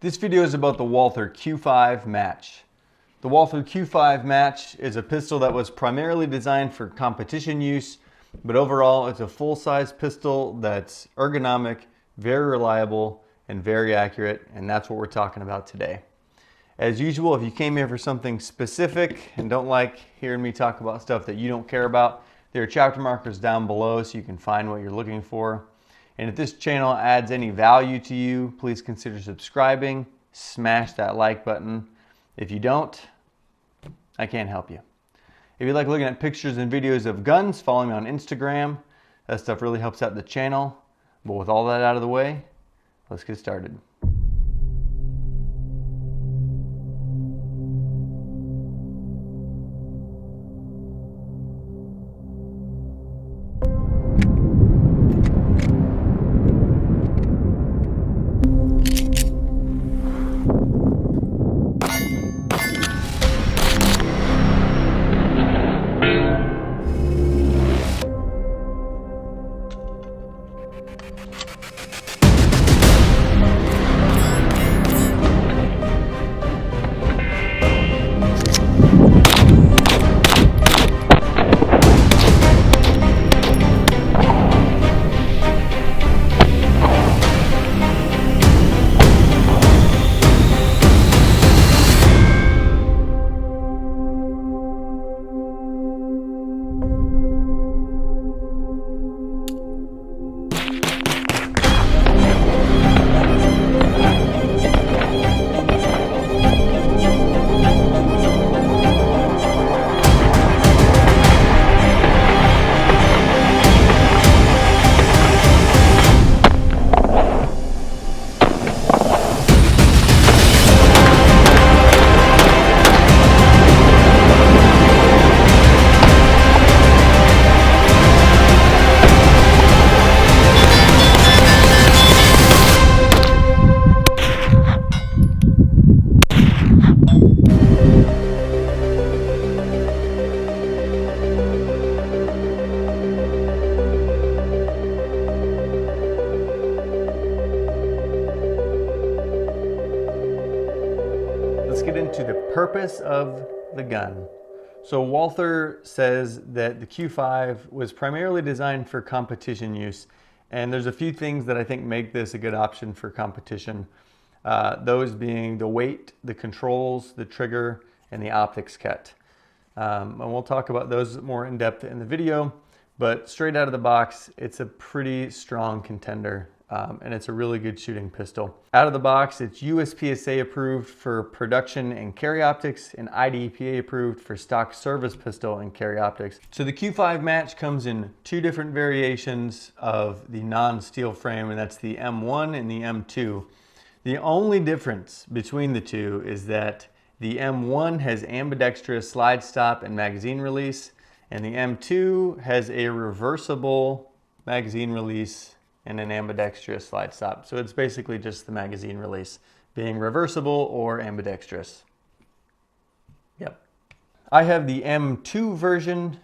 This video is about the Walther Q5 Match. The Walther Q5 Match is a pistol that was primarily designed for competition use, but overall it's a full-size pistol that's ergonomic, very reliable, and very accurate, and that's what we're talking about today. As usual, if you came here for something specific and don't like hearing me talk about stuff that you don't care about, there are chapter markers down below so you can find what you're looking for. And if this channel adds any value to you, please consider subscribing, smash that like button. If you don't, I can't help you. If you like looking at pictures and videos of guns, follow me on Instagram. That stuff really helps out the channel. But with all that out of the way, let's get started. Let's get into the purpose of the gun. So Walther says that the Q5 was primarily designed for competition use, and there's a few things that I think make this a good option for competition. Those being the weight, the controls, the trigger, and the optics kit. And we'll talk about those more in depth in the video, but straight out of the box, it's a pretty strong contender. And it's a really good shooting pistol. Out of the box, it's USPSA approved for production and carry optics and IDEPA approved for stock service pistol and carry optics. So the Q5 Match comes in two different variations of the non-steel frame, and that's the M1 and the M2. The only difference between the two is that the M1 has ambidextrous slide stop and magazine release, and the M2 has a reversible magazine release and an ambidextrous slide stop. So it's basically just the magazine release being reversible or ambidextrous. Yep. I have the M2 version.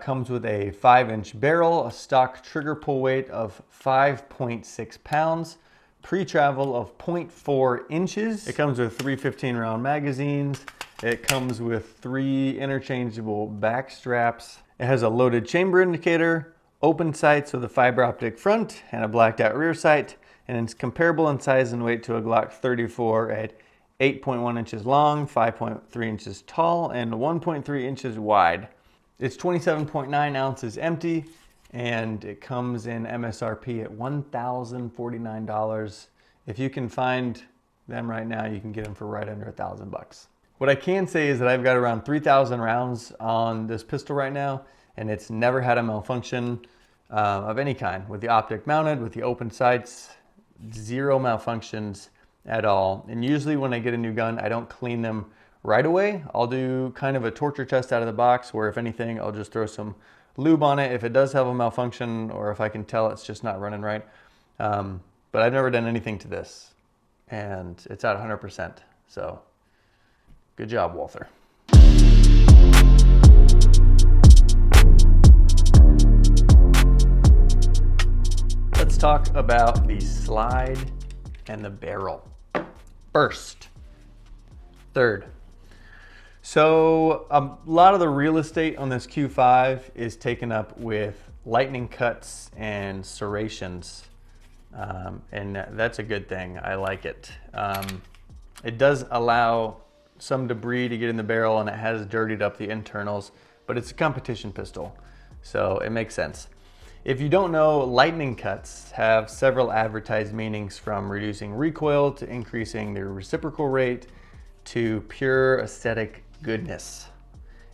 Comes with a 5-inch barrel, a stock trigger pull weight of 5.6 pounds, pre-travel of 0.4 inches. It comes with 3 15-round magazines. It comes with 3 interchangeable back straps. It has a loaded chamber indicator, open sights with a fiber optic front and a blacked out rear sight, and it's comparable in size and weight to a Glock 34 at 8.1 inches long, 5.3 inches tall, and 1.3 inches wide. It's 27.9 ounces empty, and it comes in MSRP at $1,049. If you can find them right now, you can get them for right under $1,000. What I can say is that I've got around 3,000 rounds on this pistol right now, and it's never had a malfunction of any kind. With the optic mounted, with the open sights, 0 malfunctions at all. And usually when I get a new gun, I don't clean them right away. I'll do kind of a torture test out of the box where if anything, I'll just throw some lube on it if it does have a malfunction or if I can tell it's just not running right. But I've never done anything to this, and it's at 100%. So good job, Walther. Let's talk about the slide and the barrel. first. Third. So a lot of the real estate on this Q5 is taken up with lightning cuts and serrations, and that's a good thing. I like it. It does allow some debris to get in the barrel, and it has dirtied up the internals, but it's a competition pistol, so it makes sense. If you don't know, lightning cuts have several advertised meanings, from reducing recoil to increasing the reciprocal rate to pure aesthetic goodness.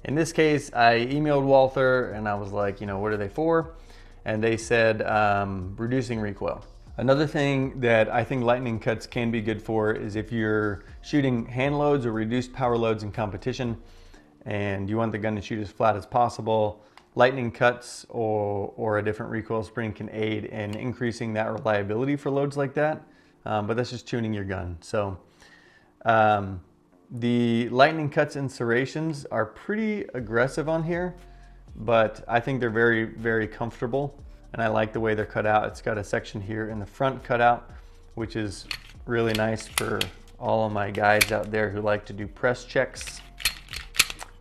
In this case, I emailed Walther and I was like, what are they for? And they said reducing recoil. Another thing that I think lightning cuts can be good for is if you're shooting hand loads or reduced power loads in competition and you want the gun to shoot as flat as possible, lightning cuts or a different recoil spring can aid in increasing that reliability for loads like that. But that's just tuning your gun. So the lightning cuts and serrations are pretty aggressive on here, but I think they're very, very comfortable, and I like the way they're cut out. It's got a section here in the front cut out, which is really nice for all of my guys out there who like to do press checks.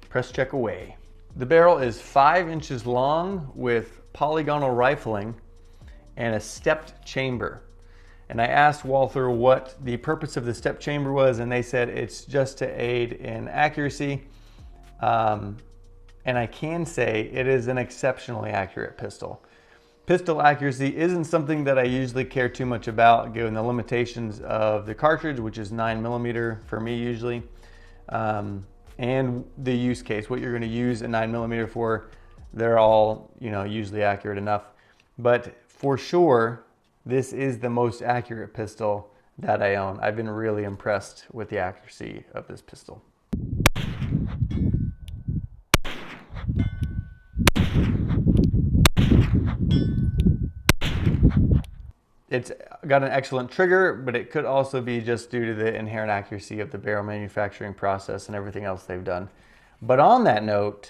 Press check away. The barrel is 5 inches long with polygonal rifling and a stepped chamber. And I asked Walther what the purpose of the step chamber was, and they said it's just to aid in accuracy. And I can say it is an exceptionally accurate pistol. Pistol accuracy isn't something that I usually care too much about, given the limitations of the cartridge, which is 9mm for me usually, and the use case, what you're going to use a 9mm for. They're all, usually accurate enough. But for sure, this is the most accurate pistol that I own. I've been really impressed with the accuracy of this pistol. It's got an excellent trigger, but it could also be just due to the inherent accuracy of the barrel manufacturing process and everything else they've done. But on that note,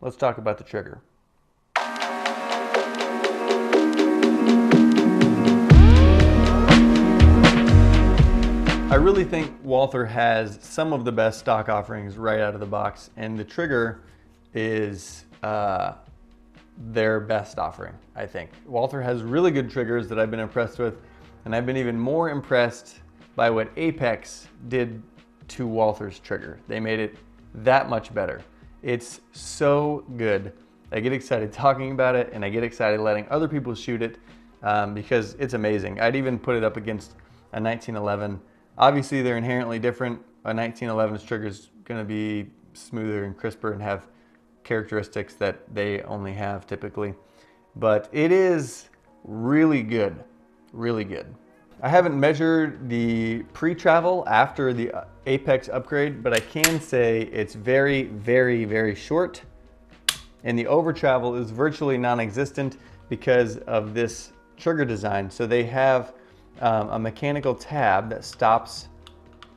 let's talk about the trigger. I really think Walther has some of the best stock offerings right out of the box, and the trigger is their best offering, I think. Walther has really good triggers that I've been impressed with, and I've been even more impressed by what Apex did to Walther's trigger. They made it that much better. It's so good. I get excited talking about it, and I get excited letting other people shoot it because it's amazing. I'd even put it up against a 1911. Obviously, they're inherently different. A 1911's trigger is going to be smoother and crisper and have characteristics that they only have typically. But it is really good, really good. I haven't measured the pre-travel after the Apex upgrade, but I can say it's very, very, very short. And the over-travel is virtually non-existent because of this trigger design. So they have a mechanical tab that stops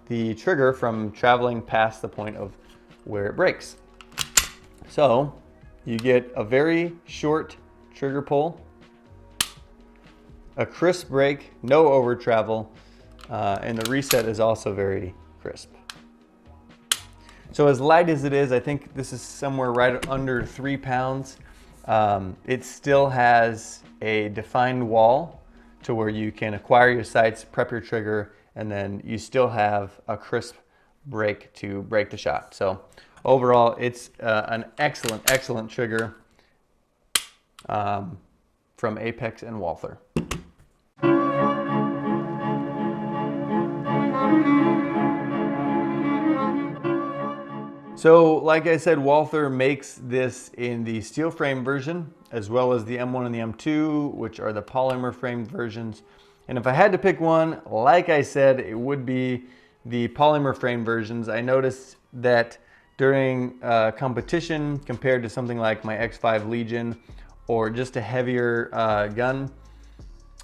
the trigger from traveling past the point of where it breaks. So you get a very short trigger pull, a crisp break, no over travel, and the reset is also very crisp. So as light as it is, I think this is somewhere right under 3 pounds. It still has a defined wall to where you can acquire your sights, prep your trigger, and then you still have a crisp break to break the shot. So overall, it's an excellent, excellent trigger from Apex and Walther. So like I said, Walther makes this in the steel frame version, as well as the M1 and the M2, which are the polymer framed versions. And if I had to pick one, like I said, it would be the polymer frame versions. I noticed that during competition, compared to something like my X5 Legion or just a heavier gun,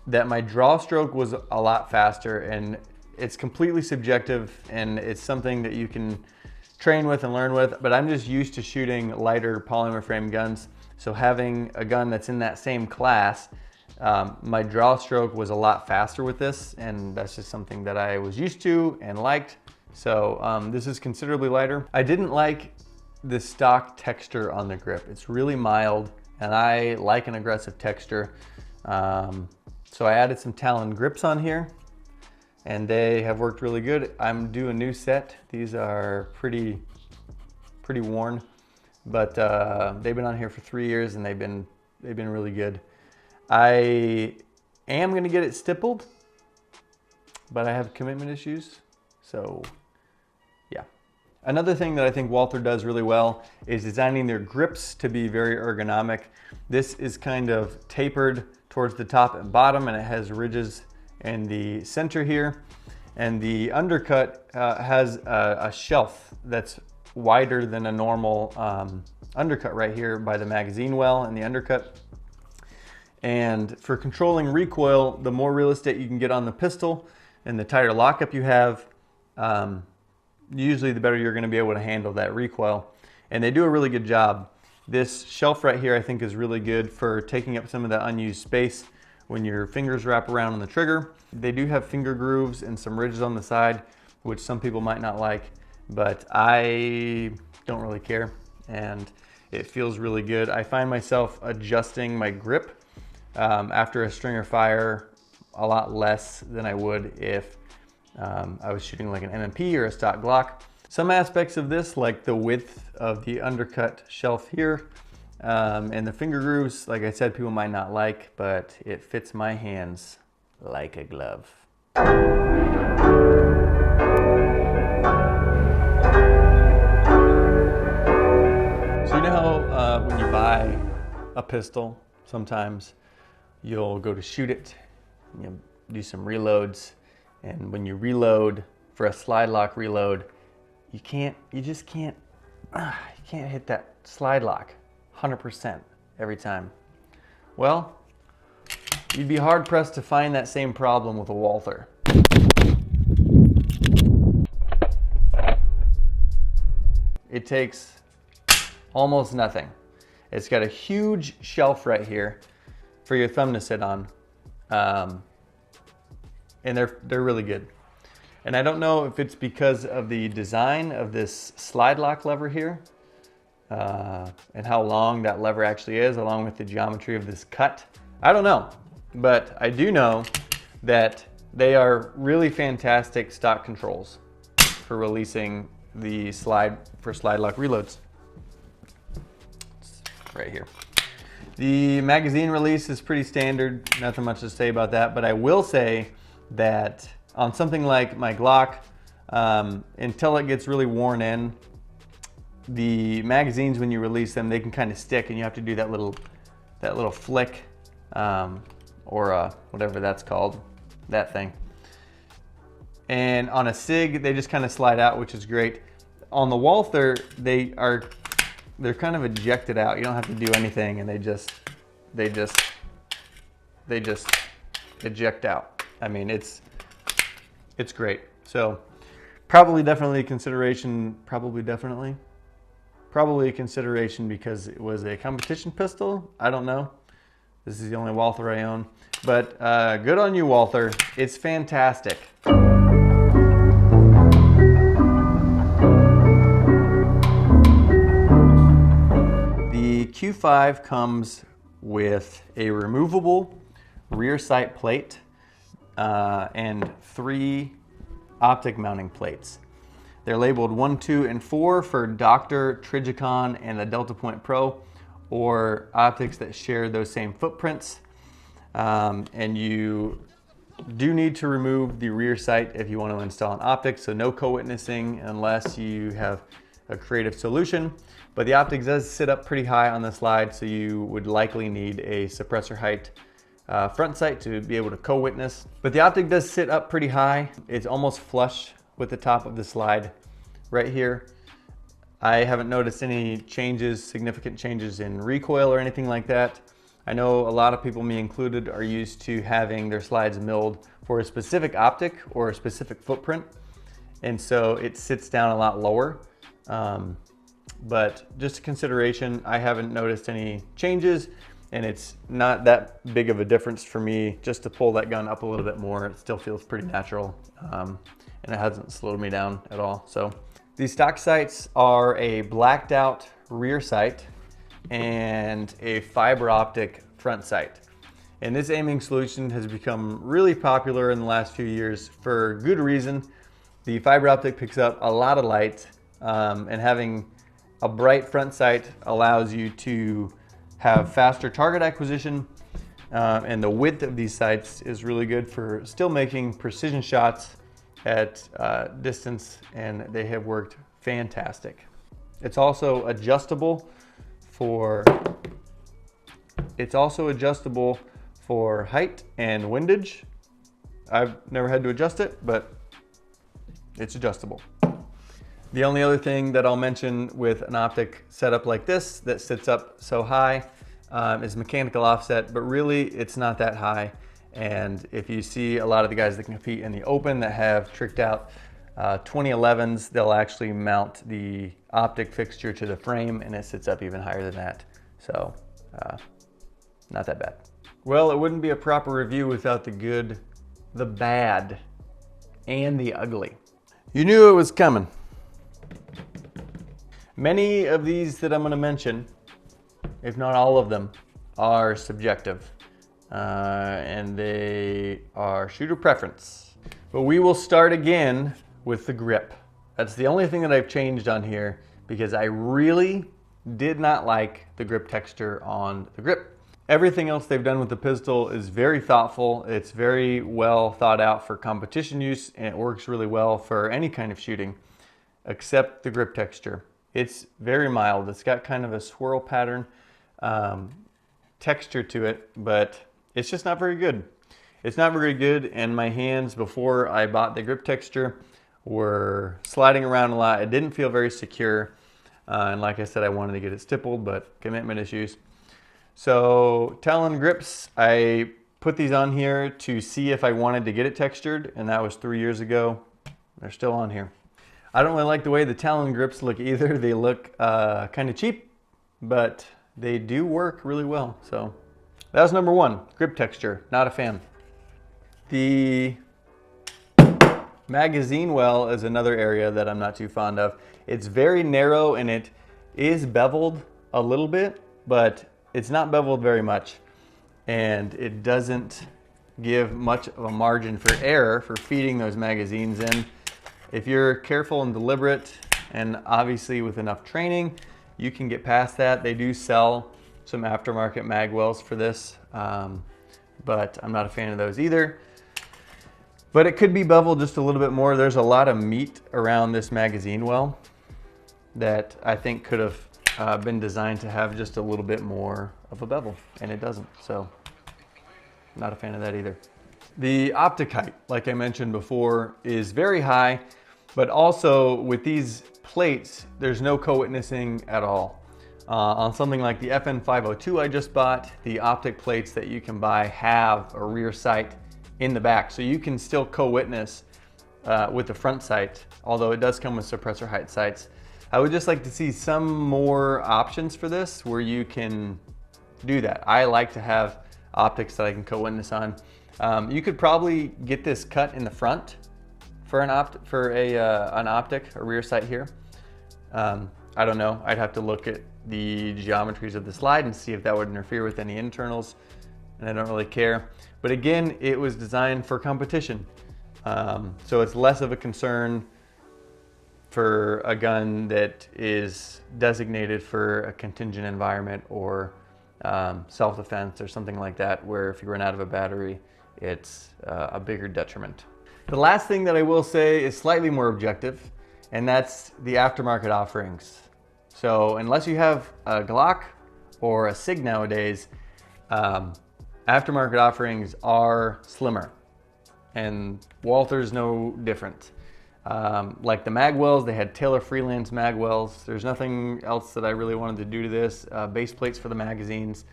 that my draw stroke was a lot faster, and it's completely subjective, and it's something that you can train with and learn with, but I'm just used to shooting lighter polymer frame guns. So having a gun that's in that same class My draw stroke was a lot faster with this, and that's just something that I was used to and liked. So this is considerably lighter. I didn't like the stock texture on the grip. It's really mild, and I like an aggressive texture. So I added some Talon Grips on here, and they have worked really good. I'm due a new set. These are pretty worn, but they've been on here for 3 years, and they've been really good. I am gonna get it stippled, but I have commitment issues, so yeah. Another thing that I think Walther does really well is designing their grips to be very ergonomic. This is kind of tapered towards the top and bottom, and it has ridges in the center here. And the undercut has a shelf that's wider than a normal undercut right here by the magazine well in the undercut. And for controlling recoil, the more real estate you can get on the pistol and the tighter lockup you have, usually the better you're going to be able to handle that recoil. And they do a really good job. This shelf right here I think is really good for taking up some of that unused space when your fingers wrap around on the trigger. They do have finger grooves and some ridges on the side, which some people might not like, but I don't really care, and it feels really good. I find myself adjusting my grip after a stringer fire a lot less than I would if I was shooting like an M&P or a stock Glock. Some aspects of this, like the width of the undercut shelf here and the finger grooves, like I said, people might not like, but it fits my hands like a glove. So you know how when you buy a pistol, sometimes you'll go to shoot it, and you'll do some reloads, and when you reload for a slide lock reload, you just can't hit that slide lock 100% every time. Well, you'd be hard pressed to find that same problem with a Walther. It takes almost nothing. It's got a huge shelf right here for your thumb to sit on, and they're really good. And I don't know if it's because of the design of this slide lock lever here and how long that lever actually is, along with the geometry of this cut. I don't know, but I do know that they are really fantastic stock controls for releasing the slide lock reloads. It's right here. The magazine release is pretty standard, nothing much to say about that, but I will say that on something like my Glock, until it gets really worn in, the magazines, when you release them, they can kind of stick, and you have to do that little flick, or whatever that's called, that thing. And on a SIG, they just kind of slide out, which is great. On the Walther, they're kind of ejected out. You don't have to do anything, and they just eject out. I mean, it's great. So probably a consideration because it was a competition pistol. I don't know. This is the only Walther I own, but good on you, Walther. It's fantastic. The Q5 comes with a removable rear sight plate and 3 optic mounting plates. They're labeled 1, 2, and 4 for Doctor, Trijicon, and the Delta Point Pro, or optics that share those same footprints. And you do need to remove the rear sight if you want to install an optic, so no co-witnessing unless you have a creative solution. But the optic does sit up pretty high on the slide, so you would likely need a suppressor height front sight to be able to co-witness. But the optic does sit up pretty high. It's almost flush with the top of the slide right here. I haven't noticed any significant changes in recoil or anything like that. I know a lot of people, me included, are used to having their slides milled for a specific optic or a specific footprint, and so it sits down a lot lower. But just a consideration, I haven't noticed any changes. and it's not that big of a difference for me just to pull that gun up a little bit more. It still feels pretty natural, and it hasn't slowed me down at all. So these stock sights are a blacked out rear sight and a fiber optic front sight. And this aiming solution has become really popular in the last few years for good reason. The fiber optic picks up a lot of light, and having a bright front sight allows you to have faster target acquisition, and the width of these sights is really good for still making precision shots at distance, and they have worked fantastic. It's also adjustable for height and windage. I've never had to adjust it, but it's adjustable. The only other thing that I'll mention with an optic setup like this that sits up so high is mechanical offset, but really it's not that high. And if you see a lot of the guys that compete in the open that have tricked out 2011s, they'll actually mount the optic fixture to the frame and it sits up even higher than that. So not that bad. Well, it wouldn't be a proper review without the good, the bad, and the ugly. You knew it was coming. Many of these that I'm going to mention, if not all of them, are subjective, and they are shooter preference. But we will start again with the grip. That's the only thing that I've changed on here because I really did not like the grip texture on the grip. Everything else they've done with the pistol is very thoughtful. It's very well thought out for competition use, and it works really well for any kind of shooting, except the grip texture. It's very mild. It's got kind of a swirl pattern texture to it, but it's just not very good. It's not very good, and my hands before I bought the grip texture were sliding around a lot. It didn't feel very secure, and like I said, I wanted to get it stippled, but commitment issues. So Talon Grips, I put these on here to see if I wanted to get it textured, and that was 3 years ago. They're still on here. I don't really like the way the Talon Grips look either. They look kind of cheap, but they do work really well. So that was number one, grip texture, not a fan. The magazine well is another area that I'm not too fond of. It's very narrow and it is beveled a little bit, but it's not beveled very much. And it doesn't give much of a margin for error for feeding those magazines in. If you're careful and deliberate, and obviously with enough training, you can get past that. They do sell some aftermarket mag wells for this, but I'm not a fan of those either. But it could be beveled just a little bit more. There's a lot of meat around this magazine well that I think could have been designed to have just a little bit more of a bevel, and it doesn't. So not a fan of that either. The optic height, like I mentioned before, is very high, but also with these plates, there's no co-witnessing at all. On something like the FN502 I just bought, the optic plates that you can buy have a rear sight in the back, so you can still co-witness with the front sight, although it does come with suppressor height sights. I would just like to see some more options for this where you can do that. I like to have optics that I can co-witness on. You could probably get this cut in the front for an optic, a rear sight here. I don't know. I'd have to look at the geometries of the slide and see if that would interfere with any internals, and I don't really care. But again, it was designed for competition, so it's less of a concern for a gun that is designated for a contingent environment or self-defense or something like that, where if you run out of a battery, it's a bigger detriment. The last thing that I will say is slightly more objective, and that's the aftermarket offerings. So unless you have a Glock or a SIG nowadays, aftermarket offerings are slimmer, and Walther's no different. Like the magwells, they had Taylor Freelance magwells. There's nothing else that I really wanted to do to this. Base plates for the magazines,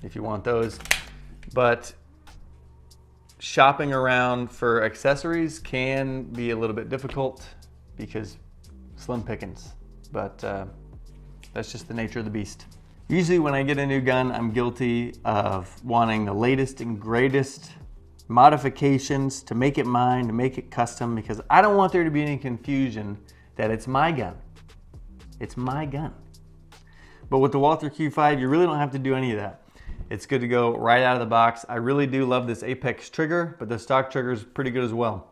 if you want those. But shopping around for accessories can be a little bit difficult because slim pickings. But that's just the nature of the beast. Usually when I get a new gun, I'm guilty of wanting the latest and greatest modifications to make it mine, to make it custom, because I don't want there to be any confusion that it's my gun. It's my gun. But with the Walther Q5, you really don't have to do any of that. It's good to go right out of the box. I really do love this Apex trigger, but the stock trigger is pretty good as well.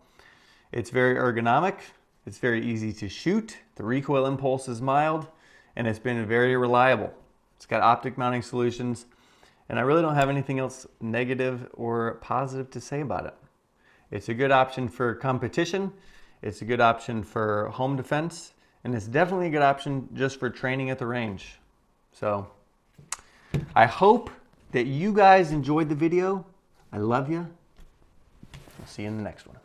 It's very ergonomic. It's very easy to shoot. The recoil impulse is mild, and it's been very reliable. It's got optic mounting solutions, and I really don't have anything else negative or positive to say about it. It's a good option for competition. It's a good option for home defense, and it's definitely a good option just for training at the range. So I hope that you guys enjoyed the video. I love you. I'll see you in the next one.